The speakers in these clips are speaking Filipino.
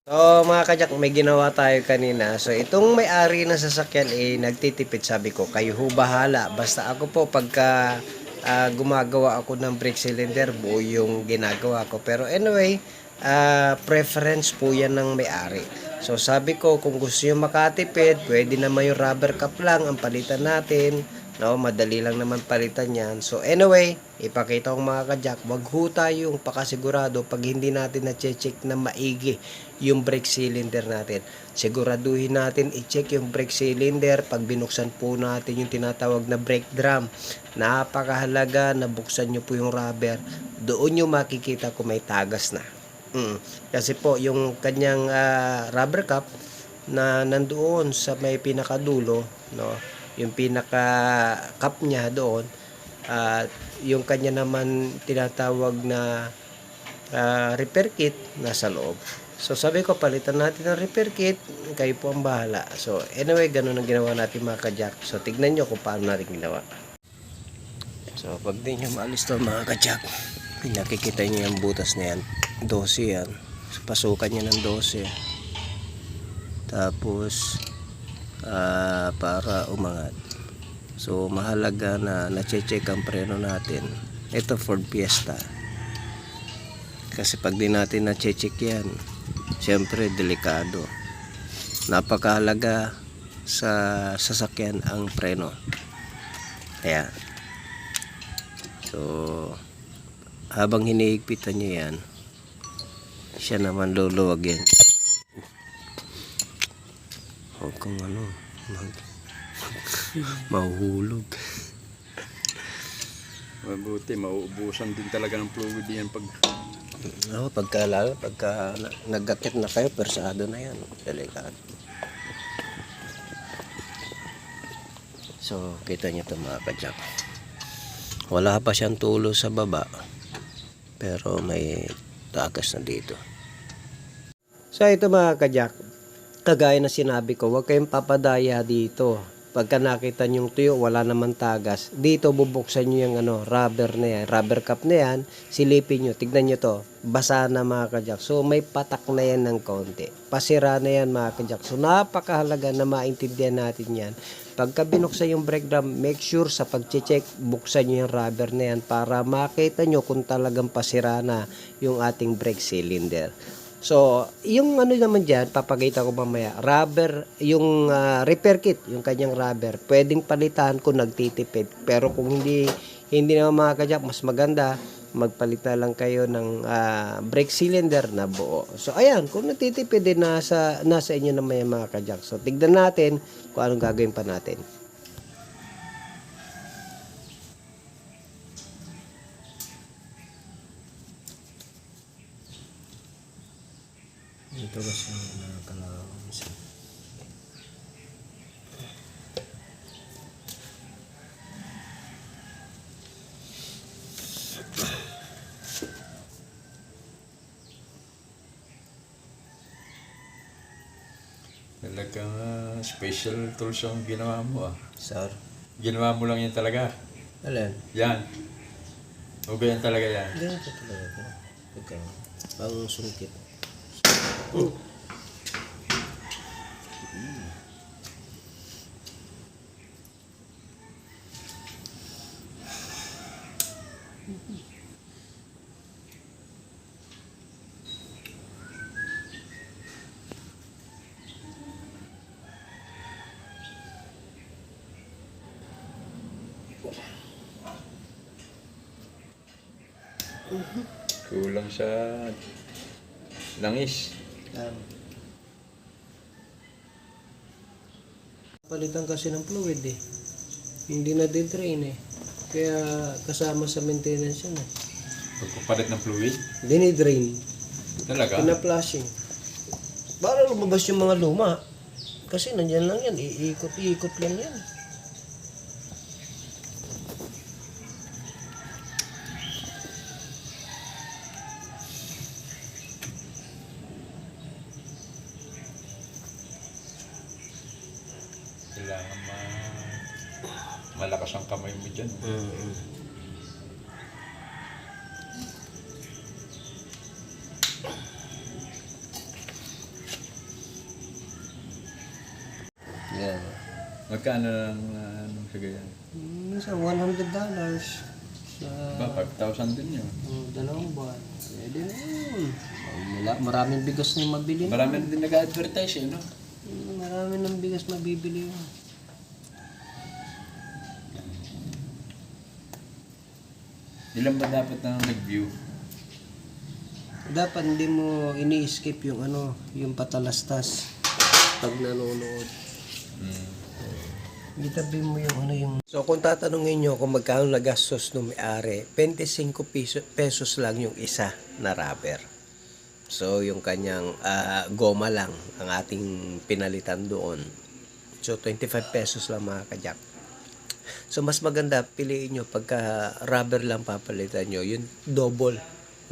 So mga kajak, may ginawa tayo kanina. So itong may-ari ng sasakyan nagtitipid. Sabi ko, kayo ho bahala. Basta ako po pagka gumagawa ako ng brake cylinder, buo yung ginagawa ko. Pero anyway, preference po yan ng may-ari. So sabi ko, kung gusto nyo makatipid, pwede naman yung rubber cap lang ang palitan natin. No, madali lang naman palitan yan. So anyway, ipakita ko mga kajak, wag ho tayong pakasigurado pag hindi natin na-check na maigi yung brake cylinder natin. Siguraduhin natin i-check yung brake cylinder pag binuksan po natin yung tinatawag na brake drum. Napakahalaga na buksan nyo po yung rubber. Doon nyo makikita kung may tagas na. Kasi po yung kanyang rubber cap na nandoon sa may pinakadulo, no, yung pinaka cap niya doon, yung kanya naman tinatawag na repair kit nasa loob. So sabi ko, palitan natin ng repair kit, kayo po ang bahala. So anyway, ganun ang ginawa natin mga kajak. So tignan nyo kung paano natin ginawa. So pag di nyo maalis to mga kajak, nakikita nyo yung butas na yan, 12 yan. So, pasukan nyo ng 12. Tapos para umangat. So mahalaga na na-check ang preno natin. Ito Ford Fiesta. Kasi pag di natin na-check yan, siyempre delikado. Napakahalaga sa sasakyan ang preno. Ayan. So habang hinihigpitan nyo yan, siya naman luluwag yan. Huwag kang mahuhulog. Mabuti, mauubusan din talaga ng fluid yan pag... Pagka nagkakit na kayo, persado na yan. Delikado. So, kita nyo ito mga kajak. Wala pa siyang tulo sa baba. Pero may tagas na dito. So, ito mga kajak. Kagaya na sinabi ko, huwag kayong papadaya dito. Pagka nakita nyo yung tuyo, wala naman tagas. Dito, bubuksan nyo yung rubber na yan. Rubber cap na yan. Silipin nyo. Tignan nyo to. Basa na mga kajak. So, may patak na yan ng konti. Pasira na yan mga kajak. So, napakahalaga na maintindihan natin yan. Pagka binuksan yung brake drum, make sure sa pag-check, buksan nyo yung rubber na yan para makita nyo kung talagang pasira na yung ating brake cylinder. So, yung naman dyan, papakita ko mamaya, rubber, yung repair kit, yung kanyang rubber, pwedeng palitan kung nagtitipid. Pero kung hindi naman mga kajak, mas maganda, magpalit na lang kayo ng brake cylinder na buo. So, ayan, kung nagtitipid din, nasa inyo naman yung mga kajak. So, tignan natin kung anong gagawin pa natin. Ito kasi ang kalawang isa. Talagang special tools ang ginawa mo Sir? Ginawa mo lang yan talaga. Alin? Yan. O ba yan talaga yan? Ganito talaga. Okay. Pang sungkit. Kulang sa langis. Palitan kasi ng fluid Hindi na din-drain Kaya kasama sa maintenance yan Pagpapalit ng fluid? Dinidrain. Talaga? Pina-flushing. Para lumabas yung mga luma. Kasi nandyan lang yan. Iikot-ikot lang yan. Kailangan malakas ang kamay mo dyan. Magkano lang ano sa ganyan? Minsan $100 sa Ba, 5,000 din yun. dalawang buwan. Pwede na yun. Maraming bigas na mabili na. Marami din nag-advertise eh, no? Marami ng bigas mabibili yun. Ilan ba dapat na nag-view? Dapat hindi mo ini-skip yung yung patalastas pag nanonood. Itabi mo yung yung... So kung tatanungin nyo kung magkano nagastos ng may-ari, 25 pesos lang yung isa na rubber. So yung kanyang goma lang ang ating pinalitan doon. So 25 pesos lang mga kajak. So mas maganda piliin nyo pagka rubber lang papalitan nyo, yun double,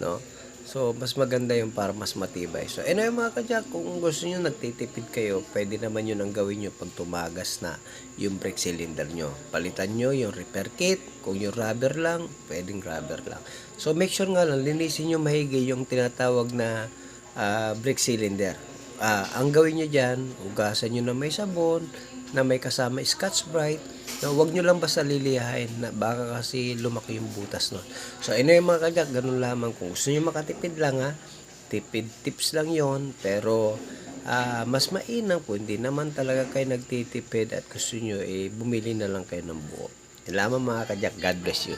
no? So mas maganda yung para mas matibay. So anyway mga kajak, kung gusto nyo nagtitipid kayo, pwede naman yun ang gawin nyo pag tumagas na yung brake cylinder nyo. Palitan nyo yung repair kit, kung yung rubber lang, pwedeng rubber lang. So make sure nga lang, linisin nyo mahigi yung tinatawag na brake cylinder. Ang gawin nyo dyan, ugasan nyo na may sabon, na may kasama Scotch Brite, na huwag nyo lang basta liliyahin na baka kasi lumaki yung butas nun. So anyway mga kajak, ganun lamang. Kung gusto nyo makatipid lang tipid tips lang yon, pero mas mainam po, hindi naman talaga kayo nagtitipid at gusto nyo bumili na lang kayo ng buo. Yun lamang mga kajak, God bless you.